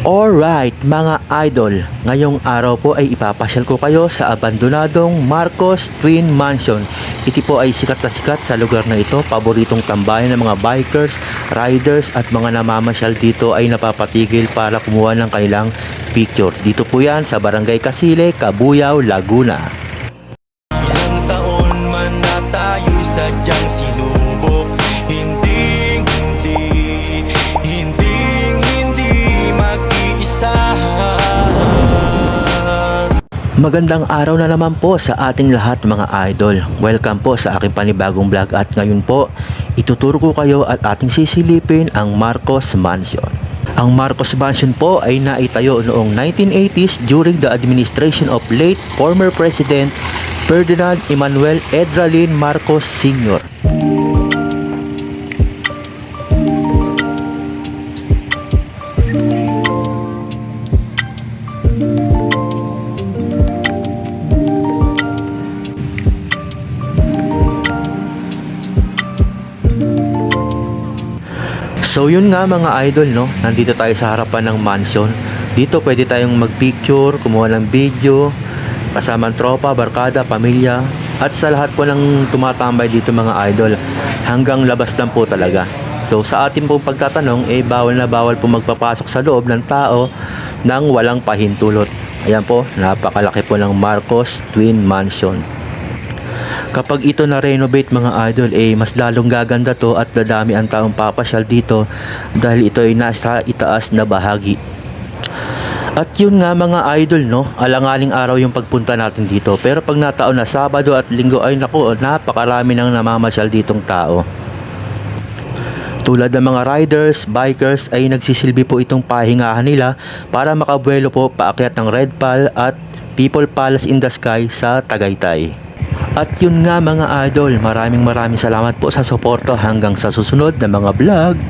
Alright mga idol, ngayong araw po ay ipapasyal ko kayo sa abandonadong Marcos Twin Mansion. Ito po ay sikat na sikat sa lugar na ito, paboritong tambayan ng mga bikers, riders at mga namamasyal dito ay napapatigil para kumuha ng kanilang picture. Dito po yan sa Barangay Casile, Cabuyao, Laguna. Ilang taon man na tayo'y sadyang sinubok, hindi mag-iisa. Magandang araw na naman po sa ating lahat mga idol. Welcome po sa aking panibagong vlog at ngayon po ituturo ko kayo at ating sisilipin ang Marcos Mansion. Ang Marcos Mansion po ay naitayo noong 1980s during the administration of late former President Ferdinand Emmanuel Edralin Marcos Sr. So yun nga mga idol, no, nandito tayo sa harapan ng mansion. Dito pwede tayong magpicture, kumuha ng video kasama ang tropa, barkada, pamilya at sa lahat po ng tumatambay dito mga idol. Hanggang labas lang po talaga. So sa atin pong pagtatanong, bawal na bawal po magpapasok sa loob ng tao nang walang pahintulot. Ayan po, napakalaki po ng Marcos Twin Mansion. Kapag ito na-renovate mga idol, mas lalong gaganda to at dadami ang taong papasyal dito dahil ito ay nasa itaas na bahagi. At yun nga mga idol, no, alanganing araw yung pagpunta natin dito. Pero pag nataon na Sabado at Linggo ay naku, napakarami nang namamasyal ditong tao. Tulad ng mga riders, bikers ay nagsisilbi po itong pahingahan nila para makabuelo po paakyat ng Red Pal at People Palace in the Sky sa Tagaytay. At yun nga mga idol, maraming salamat po sa suporto hanggang sa susunod na mga vlog.